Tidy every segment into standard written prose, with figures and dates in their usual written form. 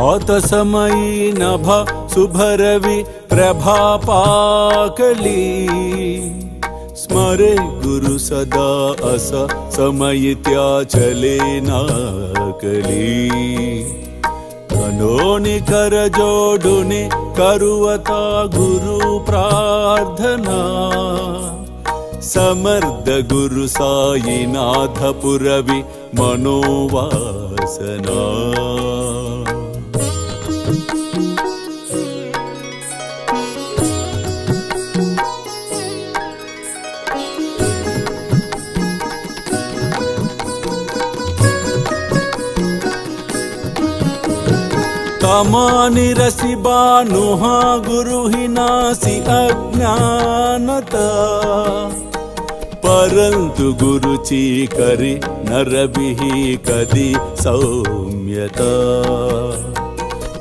भात समयी नभ शुभरवि प्रभापाकली स्मरे गुरु सदा अस समयित्या चले नाकली कनोनि कर जोडुनि करुवता गुरु प्रार्थना समर्थ गुरु साईनाथ पुरवि मनोवासना तमानि रसि बानुहा गुरु ही नासी अज्ञानता परंतु गुरु ची करी नरबिहि कदी सौम्यता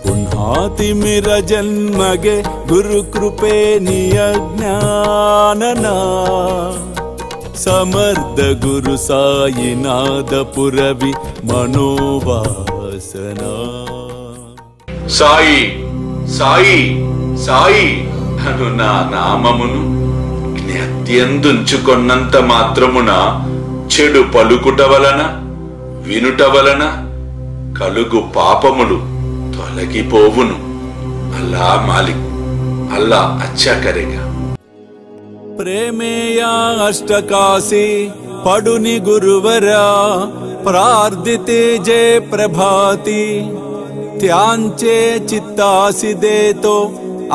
पुन्हाति मेरा जन्मगे गुरु कृपे नियज्ञानना समर्थ गुरु साईनाथ पुरवि मनोवासना సాయి సాయి సాయి అను నా నామమును జ్ఞాత్యందుంచుకొన్నంత మాత్రమున చెడు పలుకుట వలన వినుట వలన కలుగు పాపములు తొలగిపోవును. అల్లా మాలిక్, అల్లా అచ్చా కరేగా. ప్రేమేయా అష్టకాశీ పడుని గురువరా ప్రార్థితే జయ ప్రభాతి त्यांचे चित्तासी देतो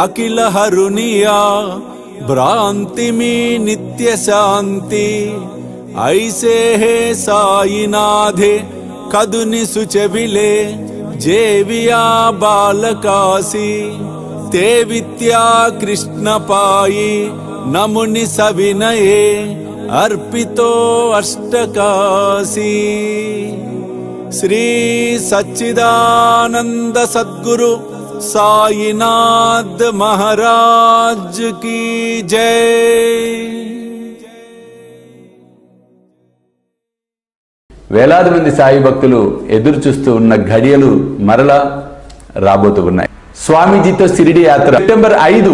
अखिल हरुनिया भ्रांति में नित्य शांति ऐसे है साईनाथे कदुनि सुचविले जेविया बालकासी ते विद्या कृष्ण पाई नमुनि सविनये अर्पितो अष्टकाशी श्री सच्चिदानंद सद्गुरु साईनाथ महाराज की जय. వేలాది మంది సాయి భక్తులు ఎదురు చూస్తూ ఉన్న ఘడియలు మరలా రాబోతూ ఉన్నాయి. స్వామీజీతో షిరిడి యాత్ర సెప్టెంబర్ 5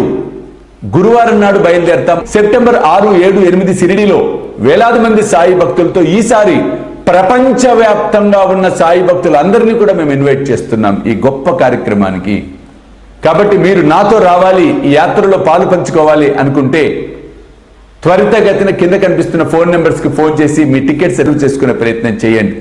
గురువారం నాడు బయలుదేరతాం. సెప్టెంబర్ 6, 7, 8 షిరిడిలో వేలాది మంది సాయి భక్తులతో ఈసారి ప్రపంచవ్యాప్తంగా ఉన్న సాయి భక్తులందరినీ కూడా మేము ఇన్వైట్ చేస్తున్నాం ఈ గొప్ప కార్యక్రమానికి. కాబట్టి మీరు నాతో రావాలి, ఈ యాత్రలో పాలు పంచుకోవాలి అనుకుంటే త్వరితగతిన కింద కనిపిస్తున్న ఫోన్ నెంబర్స్కి ఫోన్ చేసి మీ టికెట్స్ రిజర్వ్ చేసుకునే ప్రయత్నం చేయండి.